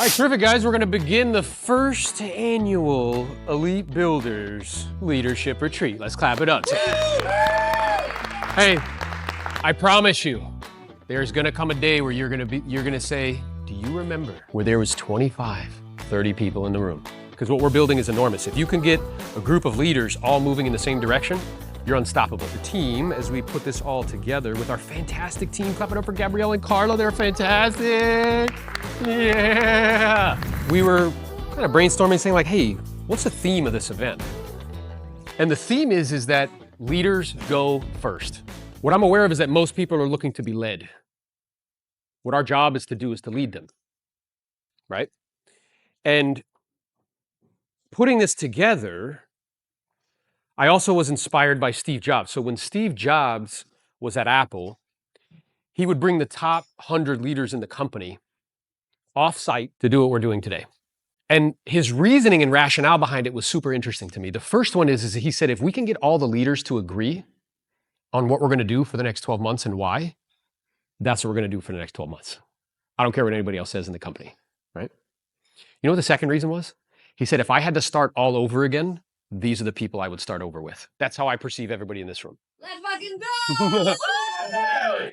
All right, terrific, guys. We're going to begin the first annual Elite Builders Leadership Retreat. Let's clap it up. Hey, I promise you, there's going to come a day where you're going to say, do you remember where there was 25, 30 people in the room? Because what we're building is enormous. If you can get a group of leaders all moving in the same direction, you're unstoppable. The team, as we put this all together with our fantastic team, clap it up for Gabrielle and Carlo, they're fantastic. Yeah. We were kind of brainstorming, saying like, hey, what's the theme of this event? And the theme is that leaders go first. What I'm aware of is that most people are looking to be led. What our job is to do is to lead them, right? And putting this together, I also was inspired by Steve Jobs. So when Steve Jobs was at Apple, he would bring the top 100 leaders in the company off-site to do what we're doing today. And his reasoning and rationale behind it was super interesting to me. The first one is he said, if we can get all the leaders to agree on what we're going to do for the next 12 months and why, that's what we're going to do for the next 12 months. I don't care what anybody else says in the company, right? You know what the second reason was? He said, if I had to start all over again, these are the people I would start over with. That's how I perceive everybody in this room. Let's fucking go!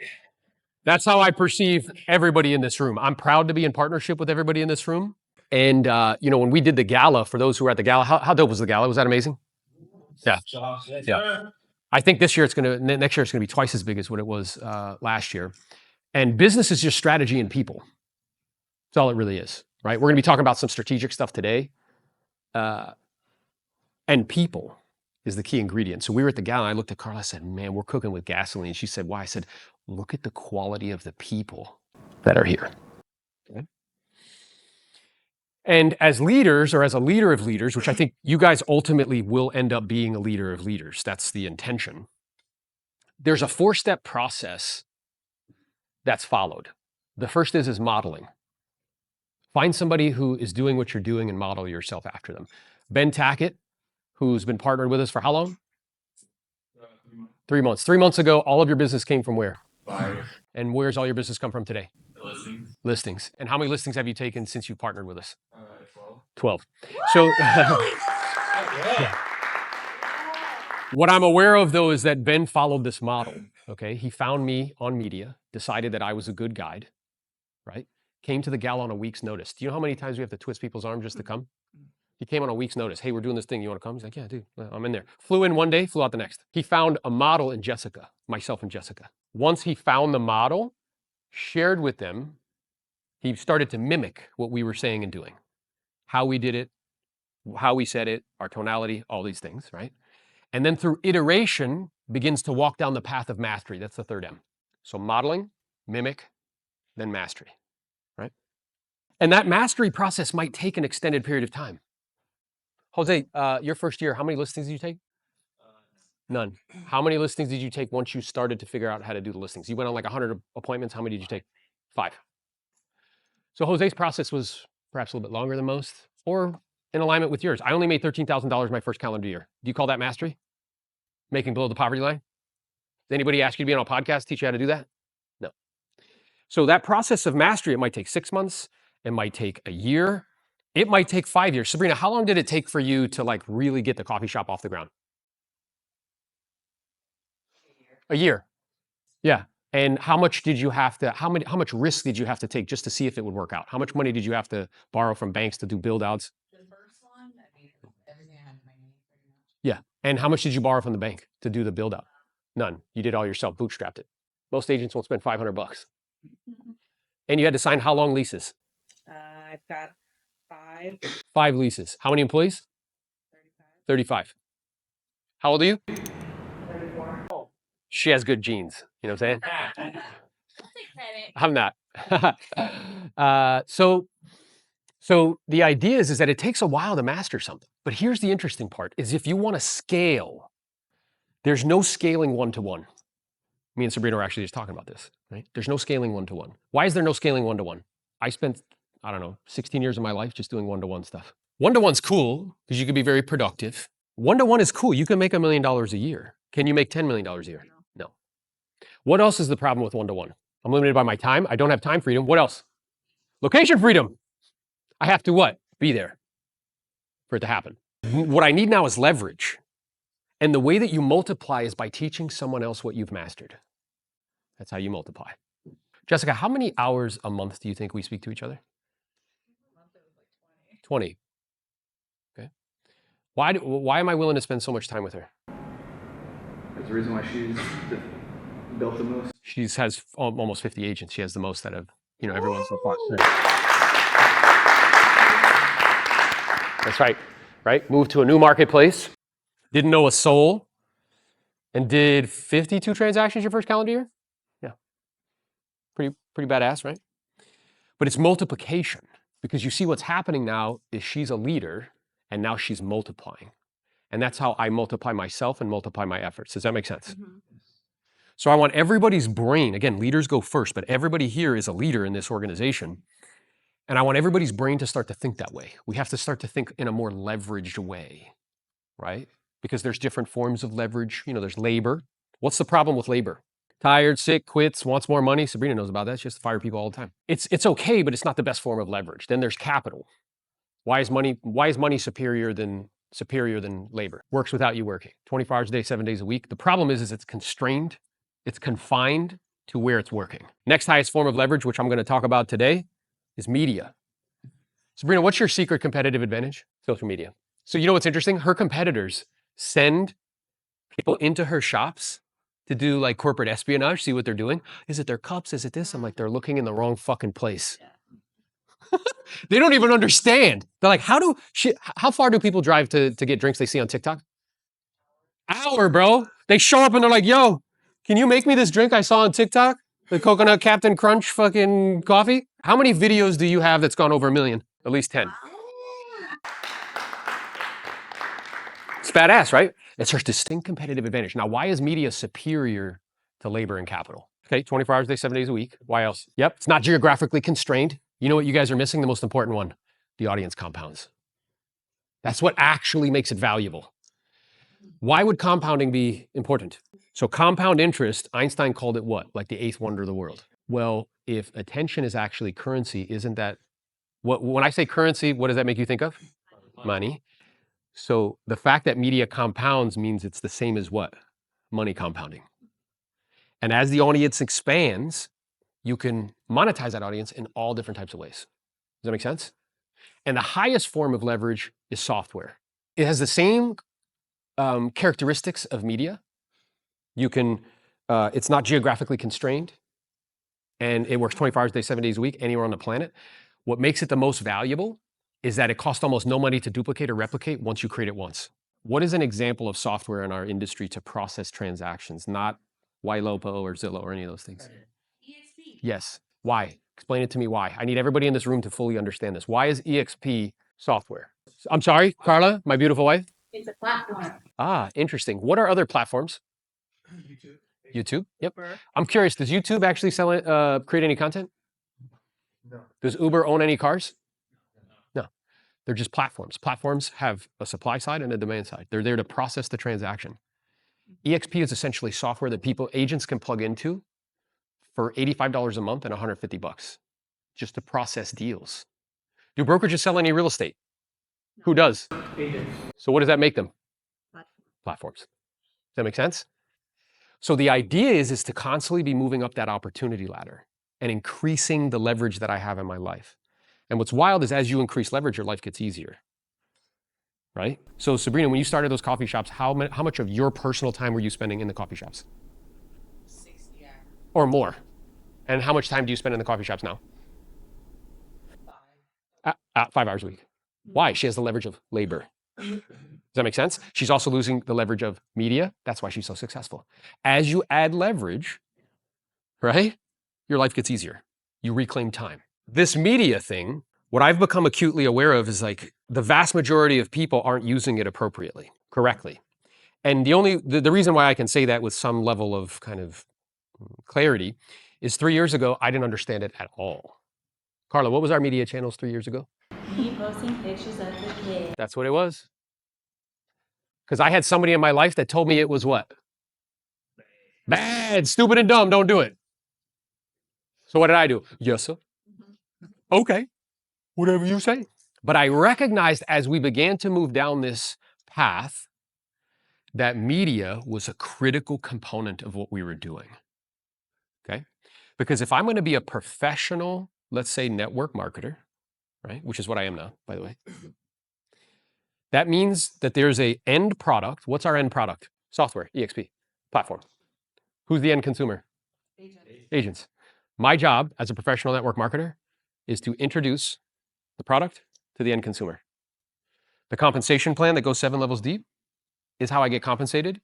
That's how I perceive everybody in this room. I'm proud to be in partnership with everybody in this room. And, when we did the gala, for those who were at the gala, how dope was the gala? Was that amazing? Yeah. Yeah. I think next year it's going to be twice as big as what it was last year. And business is just strategy and people. That's all it really is, right? We're going to be talking about some strategic stuff today. And people is the key ingredient. So we were at the gala, and I looked at Carla, I said, man, we're cooking with gasoline. She said, why? I said, look at the quality of the people that are here. Okay. And as leaders, or as a leader of leaders, which I think you guys ultimately will end up being a leader of leaders, that's the intention. There's a 4-step process that's followed. The first is modeling. Find somebody who is doing what you're doing and model yourself after them. Ben Tackett, who's been partnered with us for how long? 3 months. 3 months ago, all of your business came from where? 5. And where's all your business come from today? Listings. Listings. And how many listings have you taken since you partnered with us? 12. 12. So yeah. What I'm aware of, though, is that Ben followed this model, okay? He found me on media, decided that I was a good guide, right? Came to the gala on a week's notice. Do you know how many times we have to twist people's arms just to come? He came on a week's notice. Hey, we're doing this thing. You want to come? He's like, yeah, dude, I'm in there. Flew in one day, flew out the next. He found a model in Jessica, myself and Jessica. Once he found the model, shared with them, he started to mimic what we were saying and doing. How we did it, how we said it, our tonality, all these things, right? And then through iteration, begins to walk down the path of mastery. That's the third M. So modeling, mimic, then mastery, right? And that mastery process might take an extended period of time. Jose, your first year, how many listings did you take? None. How many listings did you take once you started to figure out how to do the listings? You went on like 100 appointments. How many did you take? 5. So Jose's process was perhaps a little bit longer than most, or in alignment with yours. I only made $13,000 my first calendar year. Do you call that mastery? Making below the poverty line? Does anybody ask you to be on a podcast, teach you how to do that? No. So that process of mastery, it might take 6 months. It might take a year. It might take 5 years. Sabrina, how long did it take for you to like really get the coffee shop off the ground? A year. Yeah. And how much did you have to, how much risk did you have to take just to see if it would work out? How much money did you have to borrow from banks to do build outs? The first one, I mean, everything I had in my name pretty much. Yeah. And how much did you borrow from the bank to do the build out? None. You did all yourself, bootstrapped it. Most agents won't spend $500. And you had to sign how long leases? I've got 5. 5 leases. How many employees? 35. 35. How old are you? 34. She has good genes. You know what I'm saying? I'll take credit. I'm not. So the idea is that it takes a while to master something. But here's the interesting part, is if you want to scale, there's no scaling one-to-one. Me and Sabrina were actually just talking about this, right? There's no scaling one-to-one. Why is there no scaling one-to-one? I spent, 16 years of my life just doing one-to-one stuff. One-to-one's cool because you can be very productive. One-to-one is cool. You can make $1 million a year. Can you make $10 million a year? No. What else is the problem with one-to-one? I'm limited by my time. I don't have time freedom. What else? Location freedom. I have to what? Be there for it to happen. What I need now is leverage. And the way that you multiply is by teaching someone else what you've mastered. That's how you multiply. Jessica, how many hours a month do you think we speak to each other? A month it was like 20. Okay. Why am I willing to spend so much time with her? There's a reason why she's built the most. She has almost 50 agents. She has the most out of, everyone so far. That's right, right? Moved to a new marketplace, didn't know a soul, and did 52 transactions your first calendar year? Yeah. Pretty badass, right? But it's multiplication, because you see what's happening now is she's a leader, and now she's multiplying. And that's how I multiply myself and multiply my efforts. Does that make sense? Mm-hmm. So I want everybody's brain, again, leaders go first, but everybody here is a leader in this organization. And I want everybody's brain to start to think that way. We have to start to think in a more leveraged way, right? Because there's different forms of leverage. There's labor. What's the problem with labor? Tired, sick, quits, wants more money. Sabrina knows about that. She has to fire people all the time. It's okay, but it's not the best form of leverage. Then there's capital. Why is money superior than labor? Works without you working. 24 hours a day, 7 days a week. The problem is it's constrained. It's confined to where it's working. Next highest form of leverage, which I'm going to talk about today, is media. Sabrina, what's your secret competitive advantage? Social media. So you know what's interesting? Her competitors send people into her shops to do like corporate espionage, see what they're doing. Is it their cups? Is it this? I'm like, they're looking in the wrong fucking place. They don't even understand. They're like, how far do people drive to get drinks they see on TikTok? Hour, bro. They show up and they're like, yo, can you make me this drink I saw on TikTok? The coconut Captain Crunch fucking coffee? How many videos do you have that's gone over 1 million? At least 10. It's badass, right? It's her distinct competitive advantage. Now, why is media superior to labor and capital? Okay, 24 hours a day, 7 days a week. Why else? Yep, it's not geographically constrained. You know what you guys are missing? The most important one, the audience compounds. That's what actually makes it valuable. Why would compounding be important? So compound interest, Einstein called it what? Like the eighth wonder of the world. Well, if attention is actually currency, isn't that, when I say currency, what does that make you think of? Money. So the fact that media compounds means it's the same as what? Money compounding. And as the audience expands, you can monetize that audience in all different types of ways. Does that make sense? And the highest form of leverage is software. It has the same characteristics of media. You can, it's not geographically constrained, and it works 24 hours a day, 7 days a week, anywhere on the planet. What makes it the most valuable is that it costs almost no money to duplicate or replicate once you create it once. What is an example of software in our industry to process transactions? Not YLOPO or Zillow or any of those things. EXP. Yes. Why? Explain it to me why. I need everybody in this room to fully understand this. Why is EXP software? I'm sorry, Carla, my beautiful wife? It's a platform. Ah, interesting. What are other platforms? YouTube? Yep. Uber. I'm curious, does YouTube actually create any content? No. Does Uber own any cars? No. They're just platforms. Platforms have a supply side and a demand side. They're there to process the transaction. EXP is essentially software that agents can plug into for $85 a month and $150 just to process deals. Do brokerages sell any real estate? Who does? Agents. So what does that make them? Platforms. Does that make sense? So the idea is to constantly be moving up that opportunity ladder and increasing the leverage that I have in my life. And what's wild is as you increase leverage, your life gets easier, right? So Sabrina, when you started those coffee shops, how much of your personal time were you spending in the coffee shops? 60 hours. Or more? And how much time do you spend in the coffee shops now? 5 hours a week. Why? She has the leverage of labor. Does that make sense? She's also losing the leverage of media. That's why she's so successful. As you add leverage, right, your life gets easier. You reclaim time. This media thing, what I've become acutely aware of is like the vast majority of people aren't using it appropriately, correctly. And the reason why I can say that with some level of kind of clarity is 3 years ago, I didn't understand it at all. Carla, what was our media channels 3 years ago? Me posting pictures of the kid. That's what it was. Because I had somebody in my life that told me it was what? Bad, stupid, and dumb. Don't do it. So what did I do? Yes, sir. Okay. whatever you say. But I recognized as we began to move down this path that media was a critical component of what we were doing. Okay? Because if I'm going to be a professional, let's say network marketer, right? Which is what I am now, by the way. That means that there's a end product. What's our end product? Software, EXP, platform. Who's the end consumer? Agents. My job as a professional network marketer is to introduce the product to the end consumer. The compensation plan that goes 7 levels deep is how I get compensated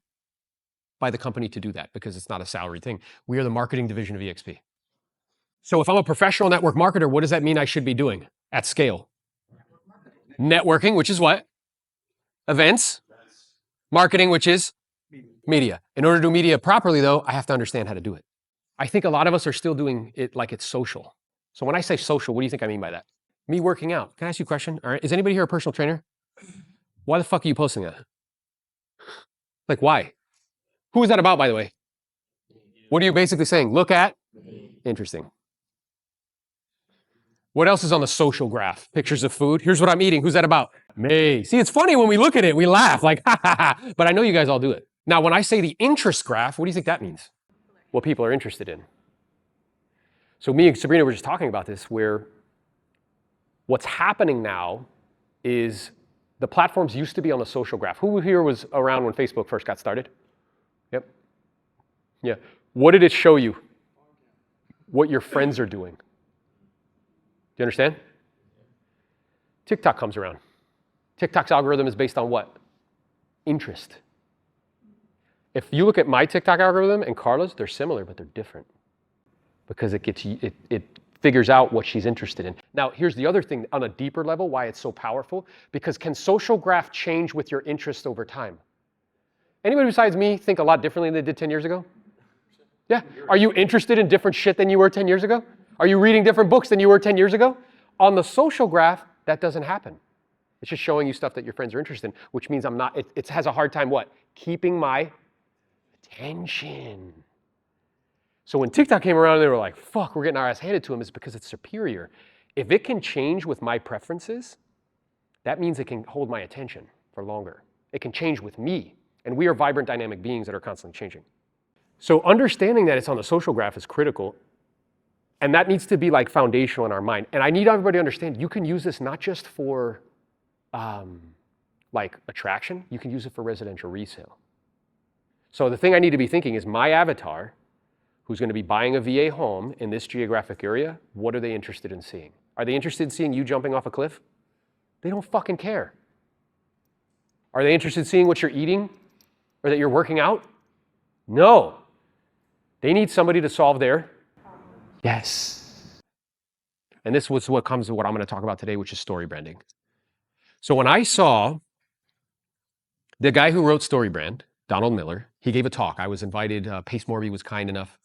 by the company to do that, because it's not a salary thing. We are the marketing division of EXP. So if I'm a professional network marketer, what does that mean I should be doing at scale? Networking, which is what? Events. Marketing, which is media. In order to do media properly, though, I have to understand how to do it. I think a lot of us are still doing it like it's social. So when I say social, what do you think I mean by that? Me working out. Can I ask you a question? All right. Is anybody here a personal trainer? Why the fuck are you posting that? Like, why? Who is that about, by the way? What are you basically saying? Look at? Interesting. What else is on the social graph? Pictures of food. Here's what I'm eating. Who's that about? Me. See, it's funny when we look at it, we laugh like, ha ha ha. But I know you guys all do it. Now, when I say the interest graph, what do you think that means? What people are interested in. So me and Sabrina were just talking about this, where what's happening now is the platforms used to be on the social graph. Who here was around when Facebook first got started? Yep. Yeah. What did it show you? What your friends are doing. Do you understand? TikTok comes around. TikTok's algorithm is based on what? Interest. If you look at my TikTok algorithm and Carla's, they're similar, but they're different. Because it figures out what she's interested in. Now, here's the other thing on a deeper level, why it's so powerful. Because can social graph change with your interest over time? Anybody besides me think a lot differently than they did 10 years ago? Yeah. Are you interested in different shit than you were 10 years ago? Are you reading different books than you were 10 years ago? On the social graph, that doesn't happen. It's just showing you stuff that your friends are interested in, which means it has a hard time what? Keeping my attention. So when TikTok came around, they were like, fuck, we're getting our ass handed to them, is because it's superior. If it can change with my preferences, that means it can hold my attention for longer. It can change with me. And we are vibrant, dynamic beings that are constantly changing. So understanding that it's on the social graph is critical. And that needs to be like foundational in our mind. And I need everybody to understand, you can use this not just for like attraction, you can use it for residential resale. So the thing I need to be thinking is my avatar, who's going to be buying a VA home in this geographic area, what are they interested in seeing? Are they interested in seeing you jumping off a cliff? They don't fucking care. Are they interested in seeing what you're eating or that you're working out? No. They need somebody to solve their yes. And this was what comes to what I'm going to talk about today, which is story branding. So when I saw the guy who wrote Story Brand, Donald Miller, he gave a talk. I was invited. Pace Morby was kind enough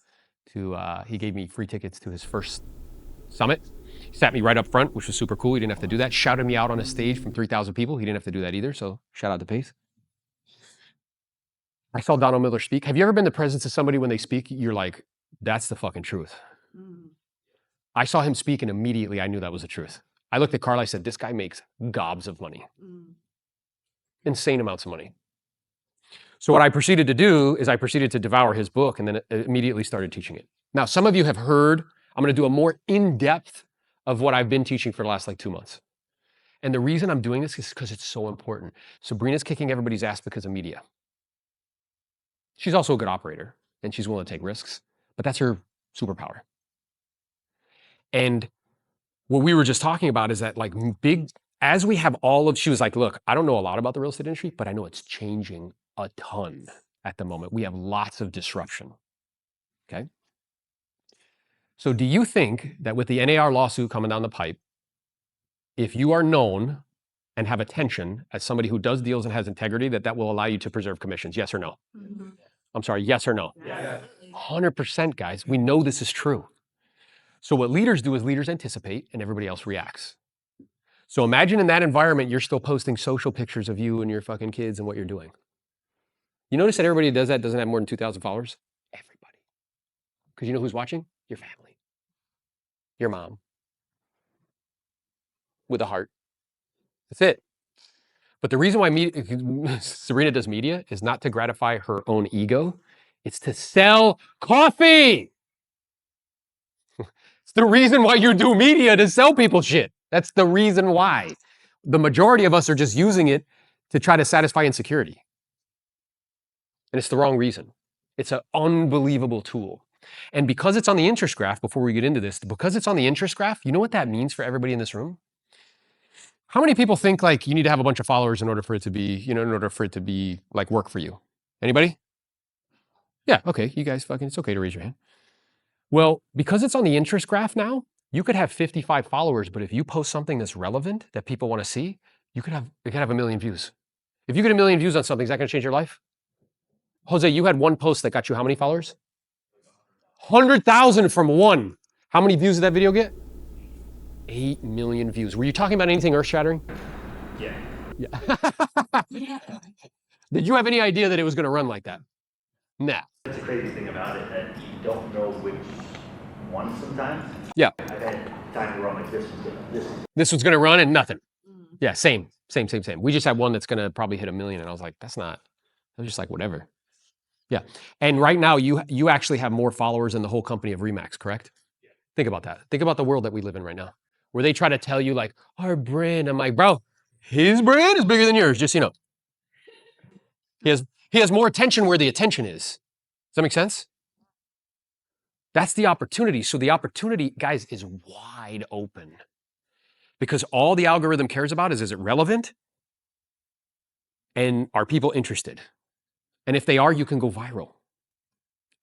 to, he gave me free tickets to his first summit. He sat me right up front, which was super cool. He didn't have to do that. Shouted me out on a stage from 3,000 people. He didn't have to do that either. So shout out to Pace. I saw Donald Miller speak. Have you ever been in the presence of somebody when they speak, you're like, that's the fucking truth. I saw him speak and immediately I knew that was the truth. I looked at Carl, I said, this guy makes gobs of money. Insane amounts of money. So what I proceeded to do is I proceeded to devour his book and then immediately started teaching it. Now, some of you have heard, I'm going to do a more in-depth of what I've been teaching for the last like 2 months. And the reason I'm doing this is because it's so important. Sabrina's kicking everybody's ass because of media. She's also a good operator and she's willing to take risks, but that's her superpower. And what we were just talking about is that like as we have she was like, look, I don't know a lot about the real estate industry, but I know it's changing a ton at the moment. We have lots of disruption, okay? So do you think that with the NAR lawsuit coming down the pipe, if you are known and have attention as somebody who does deals and has integrity, that will allow you to preserve commissions, yes or no? I'm sorry, yes or no? Yes. 100%, guys. We know this is true. So what leaders do is leaders anticipate and everybody else reacts. So imagine in that environment, you're still posting social pictures of you and your fucking kids and what you're doing. You notice that everybody who does that doesn't have more than 2,000 followers? Everybody. Because you know who's watching? Your family. Your mom. with a heart. That's it. But the reason why Serena does media is not to gratify her own ego. It's to sell coffee. It's the reason why you do media, to sell people shit. That's the reason why. The majority of us are just using it to try to satisfy insecurity. And it's the wrong reason. It's an unbelievable tool. And because it's on the interest graph, before we get into this, because it's on the interest graph, you know what that means for everybody in this room? How many people think like you need to have a bunch of followers in order for it to be, in order for it to be like work for you? Anybody? Yeah, okay, you guys it's okay to raise your hand. Well, because it's on the interest graph now, you could have 55 followers, but if you post something that's relevant that people want to see, it could have 1 million views. If you get 1 million views on something, is that going to change your life? Jose, you had one post that got you how many followers? 100,000 from one. How many views did that video get? 8 million views. Were you talking about anything earth-shattering? Yeah. Did you have any idea that it was going to run like that? Nah. That's the crazy thing about it, that you don't know which one sometimes. Yeah. I've had time where I'm like, This was going to run and nothing. Yeah, same. We just had one that's going to probably hit 1 million, and I was like, that's not. I was just like, whatever. Yeah. And right now, you actually have more followers than the whole company of Remax, correct? Yeah. Think about that. Think about the world that we live in right now, where they try to tell you like, our brand. I'm like, bro, his brand is bigger than yours, just so you know. He has more attention where the attention is. Does that make sense? That's the opportunity. So the opportunity, guys, is wide open. Because all the algorithm cares about is it relevant? And are people interested? And if they are, you can go viral.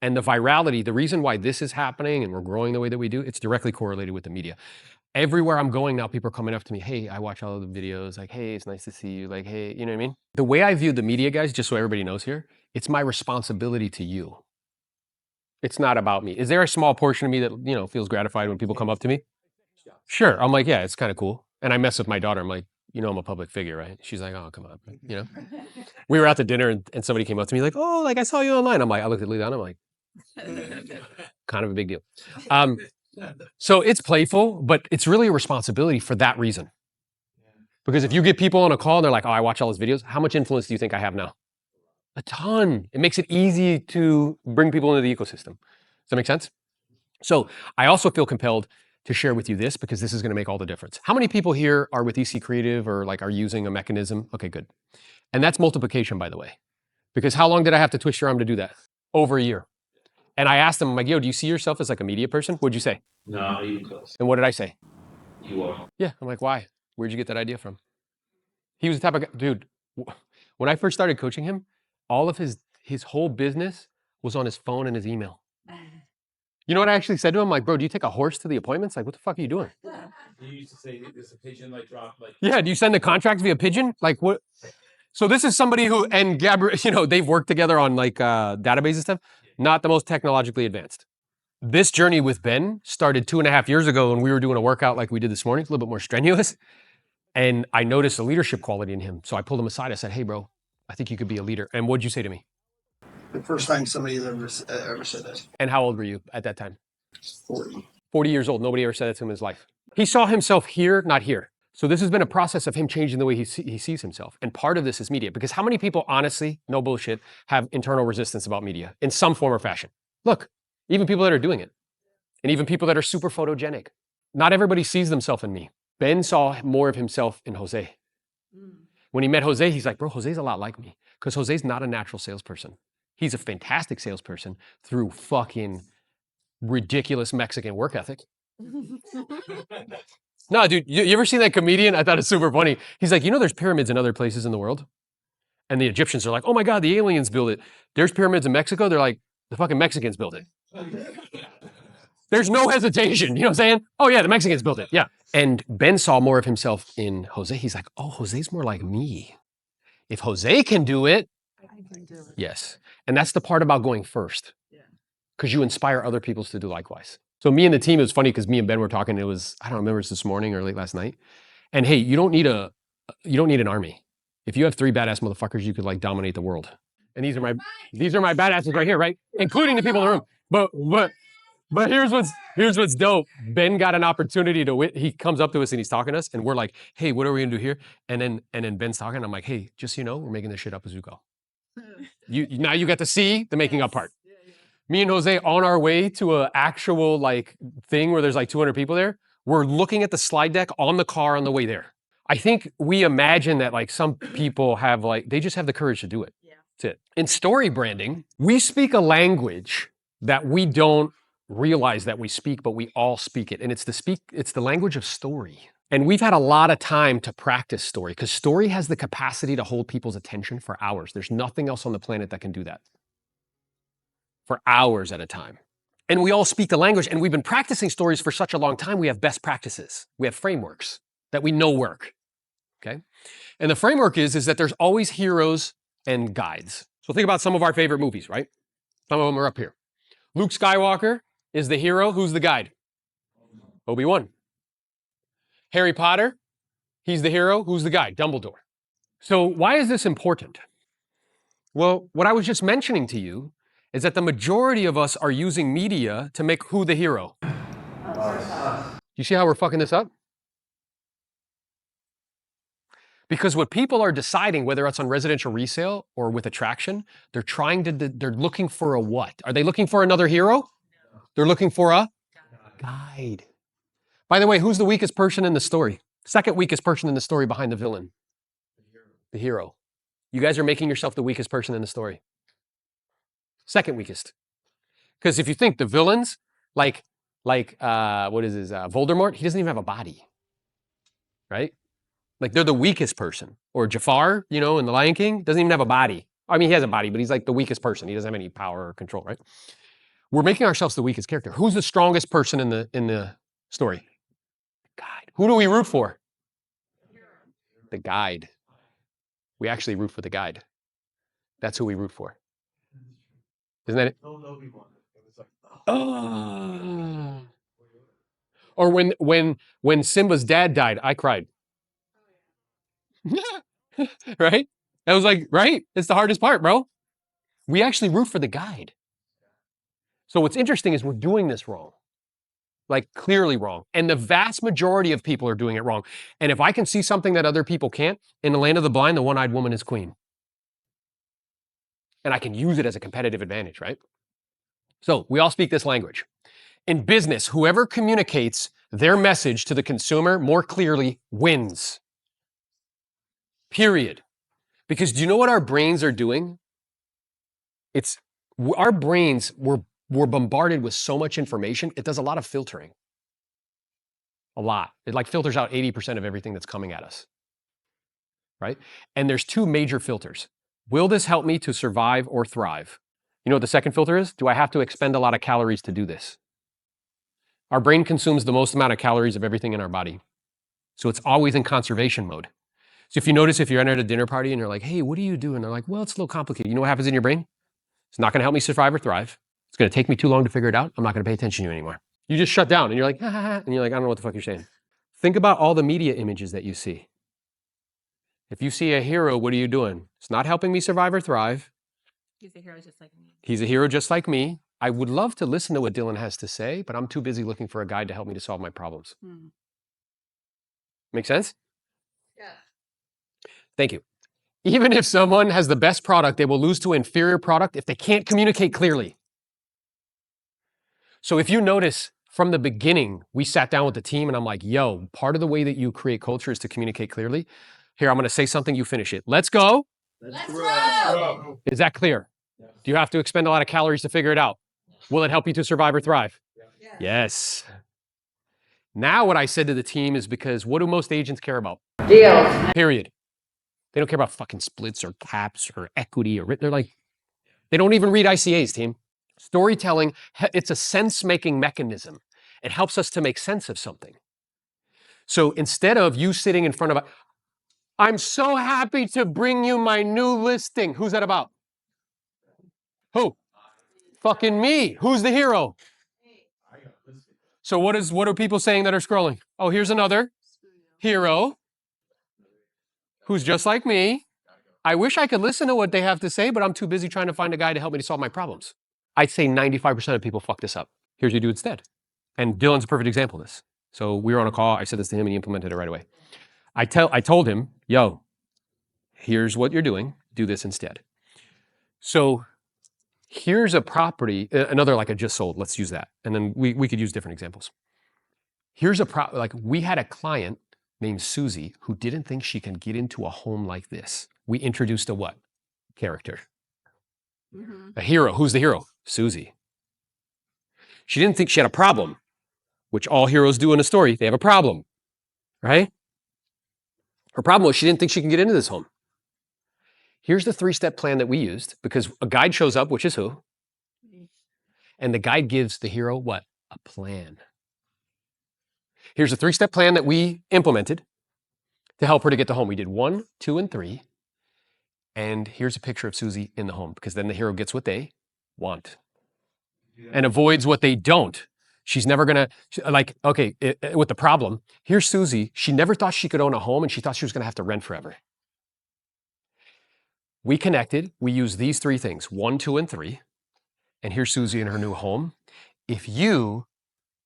And the virality, the reason why this is happening and we're growing the way that we do, it's directly correlated with the media. Everywhere I'm going now, people are coming up to me, hey, I watch all of the videos, like, hey, it's nice to see you, like, hey, you know what I mean? The way I view the media, guys, just so everybody knows here, it's my responsibility to you. It's not about me. Is there a small portion of me that, feels gratified when people come up to me? Sure. I'm like, yeah, it's kind of cool. And I mess with my daughter. I'm like, I'm a public figure, right? She's like, oh, come on, We were out to dinner and somebody came up to me like, oh, like I saw you online. I'm like, I looked at Leon, I'm like, kind of a big deal. So it's playful, but it's really a responsibility for that reason. Because if you get people on a call and they're like, oh, I watch all his videos, how much influence do you think I have now? A ton. It makes it easy to bring people into the ecosystem. Does that make sense? So I also feel compelled to share with you this because this is going to make all the difference. How many people here are with EC Creative or like are using a mechanism? Okay, good. And that's multiplication, by the way. Because how long did I have to twist your arm to do that? Over a year. And I asked them, I'm like, yo, do you see yourself as like a media person? What'd you say? No, not even close. And what did I say? You are. Yeah. I'm like, why? Where'd you get that idea from? He was the type of guy, dude, when I first started coaching him, all of his whole business was on his phone and his email. You know what I actually said to him? Like, bro, do you take a horse to the appointments? Like, what the fuck are you doing? You used to say this a pigeon like drop like. Yeah, do you send the contracts via pigeon? Like what? So this is somebody who, and Gabriel, they've worked together on like database and stuff, not the most technologically advanced. This journey with Ben started 2.5 years ago when we were doing a workout like we did this morning, a little bit more strenuous. And I noticed a leadership quality in him. So I pulled him aside. I said, hey, bro, I think you could be a leader. And what'd you say to me? The first time somebody ever said that. And how old were you at that time? 40. 40 years old. Nobody ever said that to him in his life. He saw himself here, not here. So this has been a process of him changing the way he sees himself. And part of this is media. Because how many people, honestly, no bullshit, have internal resistance about media in some form or fashion? Look, even people that are doing it. And even people that are super photogenic. Not everybody sees themselves in me. Ben saw more of himself in Jose. When he met Jose, he's like, bro, Jose's a lot like me. Because Jose's not a natural salesperson. He's a fantastic salesperson through fucking ridiculous Mexican work ethic. No, dude, you ever seen that comedian? I thought it's super funny. He's like, there's pyramids in other places in the world. And the Egyptians are like, oh my God, the aliens built it. There's pyramids in Mexico. They're like, the fucking Mexicans built it. There's no hesitation. You know what I'm saying? Oh yeah, the Mexicans built it. Yeah. And Ben saw more of himself in Jose. He's like, oh, Jose's more like me. If Jose can do it, I can do it. yes. And that's the part about going first. Because you inspire other people to do likewise. So me and the team, it was funny because me and Ben were talking. It was, I don't remember, it's this morning or late last night. And hey, you don't need an army. If you have 3 badass motherfuckers, you could like dominate the world. And these are my badasses right here, right? Including the people in the room. But But here's what's dope. Ben got an opportunity to he comes up to us and he's talking to us, and we're like, hey, what are we gonna do here? And then Ben's talking. I'm like, hey, just so you know, we're making this shit up as we go. Now you get to see the making up part. Me and Jose on our way to an actual like thing where there's like 200 people there. We're looking at the slide deck on the car on the way there. I think we imagine that like some people have like, they just have the courage to do it. Yeah. That's it. In story branding, we speak a language that we don't realize that we speak, but we all speak it. And it's the language of story. And we've had a lot of time to practice story because story has the capacity to hold people's attention for hours. There's nothing else on the planet that can do that. For hours at a time. And we all speak the language, and we've been practicing stories for such a long time, we have best practices. We have frameworks that we know work, okay? And the framework is that there's always heroes and guides. So think about some of our favorite movies, right? Some of them are up here. Luke Skywalker is the hero. Who's the guide? Obi-Wan. Harry Potter, he's the hero. Who's the guide? Dumbledore. So why is this important? Well, what I was just mentioning to you is that the majority of us are using media to make who the hero? You see how we're fucking this up? Because what people are deciding, whether it's on residential resale or with attraction, they're looking for a what? Are they looking for another hero? No. They're looking for a guide. By the way, who's the weakest person in the story? Second weakest person in the story behind the villain? The hero. You guys are making yourself the weakest person in the story. Second weakest. Because if you think the villains, like Voldemort, he doesn't even have a body, right? Like they're the weakest person. Or Jafar, in The Lion King, doesn't even have a body. I mean, he has a body, but he's like the weakest person. He doesn't have any power or control, right? We're making ourselves the weakest character. Who's the strongest person in the story? The guide. Who do we root for? The guide. We actually root for the guide. That's who we root for. Isn't that it? Oh. Or when Simba's dad died, I cried. Right? That was like, right? It's the hardest part, bro. We actually root for the guide. So what's interesting is we're doing this wrong. Like clearly wrong. And the vast majority of people are doing it wrong. And if I can see something that other people can't, in the land of the blind, the one-eyed woman is queen. And I can use it as a competitive advantage, right? So we all speak this language. In business, whoever communicates their message to the consumer more clearly wins. Period. Because do you know what our brains are doing? Our brains, we're bombarded with so much information, it does a lot of filtering. A lot. It like filters out 80% of everything that's coming at us. Right? And there's two major filters. Will this help me to survive or thrive? You know what the second filter is? Do I have to expend a lot of calories to do this? Our brain consumes the most amount of calories of everything in our body. So it's always in conservation mode. So if you notice, if you're at a dinner party and you're like, hey, what do you do? And they're like, well, it's a little complicated. You know what happens in your brain? It's not going to help me survive or thrive. It's going to take me too long to figure it out. I'm not going to pay attention to you anymore. You just shut down and you're like, ha, ha, ha. And you're like, I don't know what the fuck you're saying. Think about all the media images that you see. If you see a hero, what are you doing? It's not helping me survive or thrive. He's a hero just like me. He's a hero just like me. I would love to listen to what Dylan has to say, but I'm too busy looking for a guide to help me to solve my problems. Make sense? Yeah. Thank you. Even if someone has the best product, they will lose to an inferior product if they can't communicate clearly. So if you notice from the beginning, we sat down with the team and I'm like, yo, part of the way that you create culture is to communicate clearly. Here, I'm going to say something, you finish it. Let's go. Let's go. Is that clear? Yes. Do you have to expend a lot of calories to figure it out? Will it help you to survive or thrive? Yes. Yes. Now what I said to the team is because what do most agents care about? Deals. Period. They don't care about fucking splits or caps or equity or they're like, they don't even read ICAs, team. Storytelling, it's a sense-making mechanism. It helps us to make sense of something. So instead of you sitting in front of I'm so happy to bring you my new listing. Who's that about? Who? Fucking me. Who's the hero? So what are people saying that are scrolling? Oh, here's another hero who's just like me. I wish I could listen to what they have to say, but I'm too busy trying to find a guy to help me to solve my problems. I'd say 95% of people fuck this up. Here's what you do instead. And Dylan's a perfect example of this. So we were on a call. I said this to him and he implemented it right away. I told him, yo, here's what you're doing. Do this instead. So here's a property, another like I just sold. Let's use that. And then we could use different examples. Here's like we had a client named Susie who didn't think she could get into a home like this. We introduced a what? Character. A hero. Who's the hero? Susie. She didn't think she had a problem, which all heroes do in a story. They have a problem, right? Her problem was she didn't think she could get into this home. Here's the 3-step plan that we used because a guide shows up, which is who? And the guide gives the hero what? A plan. Here's a 3-step plan that we implemented to help her to get to home. We did 1, 2, and 3. And here's a picture of Susie in the home because then the hero gets what they want and avoids what they don't. She's never gonna, with the problem, here's Susie. She never thought she could own a home and she thought she was gonna have to rent forever. We connected, we used these 3 things, 1, 2, and 3. And here's Susie in her new home. If you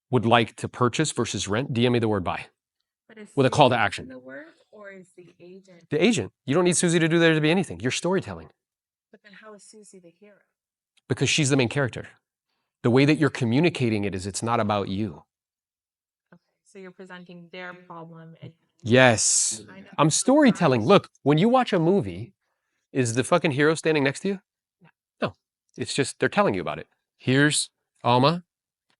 would like to purchase versus rent, DM me the word buy with a call to action. The word or is the agent? The agent. You don't need Susie to do there to be anything. You're storytelling. But then how is Susie the hero? Because she's the main character. The way that you're communicating it is it's not about you. Okay, so you're presenting their problem. And Yes. I'm storytelling. Look, when you watch a movie, is the fucking hero standing next to you? No. It's just they're telling you about it. Here's Alma.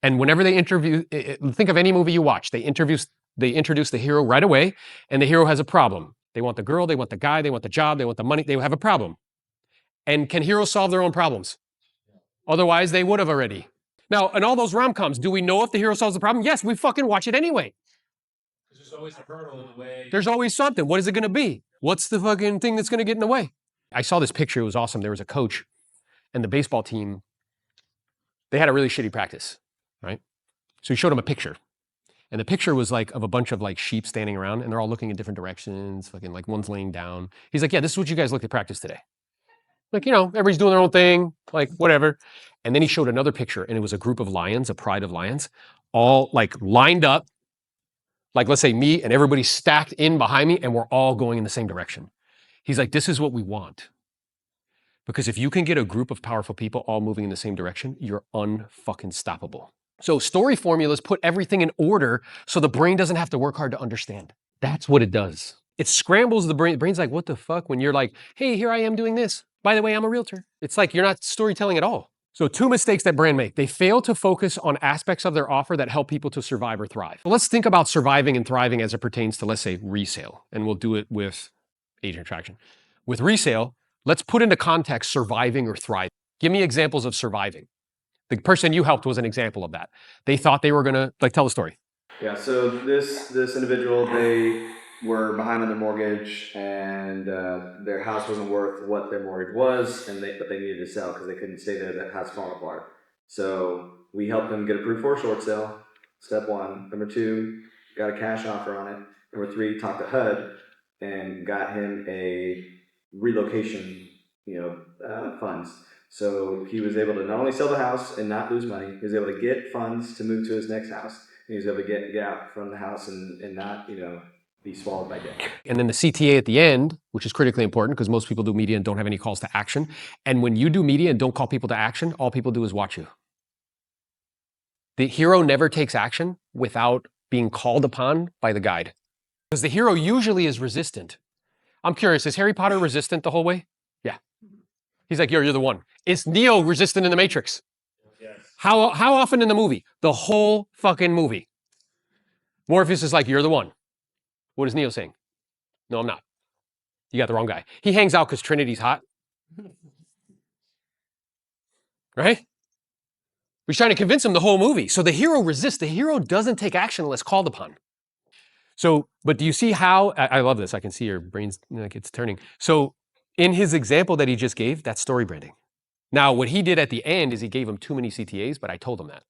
And whenever they think of any movie you watch, they introduce the hero right away, and the hero has a problem. They want the girl, they want the guy, they want the job, they want the money, they have a problem. And can heroes solve their own problems? Otherwise, they would have already. Now, in all those rom-coms, do we know if the hero solves the problem? Yes, we fucking watch it anyway. There's always a hurdle in the way. There's always something. What is it going to be? What's the fucking thing that's going to get in the way? I saw this picture. It was awesome. There was a coach and the baseball team. They had a really shitty practice, right? So he showed him a picture. And the picture was like of a bunch of like sheep standing around and they're all looking in different directions. Fucking like one's laying down. He's like, yeah, this is what you guys looked at practice today. Like, everybody's doing their own thing, like whatever. And then he showed another picture and it was a group of lions, a pride of lions, all like lined up. Like, let's say me and everybody stacked in behind me and we're all going in the same direction. He's like, this is what we want. Because if you can get a group of powerful people all moving in the same direction, you're unfucking stoppable. So story formulas put everything in order so the brain doesn't have to work hard to understand. That's what it does. It scrambles the brain. The brain's like, what the fuck? When you're like, hey, here I am doing this. By the way, I'm a realtor. It's like you're not storytelling at all. So 2 mistakes that brand make. They fail to focus on aspects of their offer that help people to survive or thrive. So let's think about surviving and thriving as it pertains to, let's say, resale. And we'll do it with agent attraction. With resale, let's put into context surviving or thriving. Give me examples of surviving. The person you helped was an example of that. They thought they were gonna, tell the story. Yeah, so this individual, they were behind on their mortgage, and their house wasn't worth what their mortgage was, but they needed to sell because they couldn't stay there. That house falling apart. So we helped them get approved for a short sale. Step 1. Number 2, got a cash offer on it. Number 3, talked to HUD and got him a relocation, funds. So he was able to not only sell the house and not lose money, he was able to get funds to move to his next house. He was able to get out from the house and not, be swallowed by debt. And then the CTA at the end, which is critically important because most people do media and don't have any calls to action. And when you do media and don't call people to action, all people do is watch you. The hero never takes action without being called upon by the guide. Because the hero usually is resistant. I'm curious, is Harry Potter resistant the whole way? Yeah. He's like, you're the one. Is Neo resistant in the Matrix? Yes. How often in the movie? The whole fucking movie. Morpheus is like, you're the one. What is Neo saying? No, I'm not. You got the wrong guy. He hangs out because Trinity's hot. Right? He's trying to convince him the whole movie. So the hero resists. The hero doesn't take action unless called upon. So, but do you see how, I love this. I can see your brain's like it's turning. So in his example that he just gave, that's story branding. Now, what he did at the end is he gave him too many CTAs, but I told him that.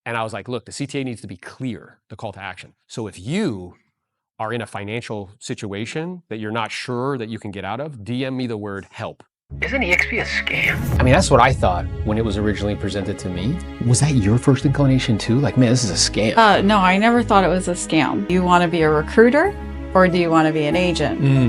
And I was like, look, the CTA needs to be clear, the call to action. So if you are in a financial situation that you're not sure that you can get out of, DM me the word help. Isn't EXP a scam? I mean, that's what I thought when it was originally presented to me. Was that your first inclination too? Like, man, this is a scam. No, I never thought it was a scam. Do you want to be a recruiter or do you want to be an agent?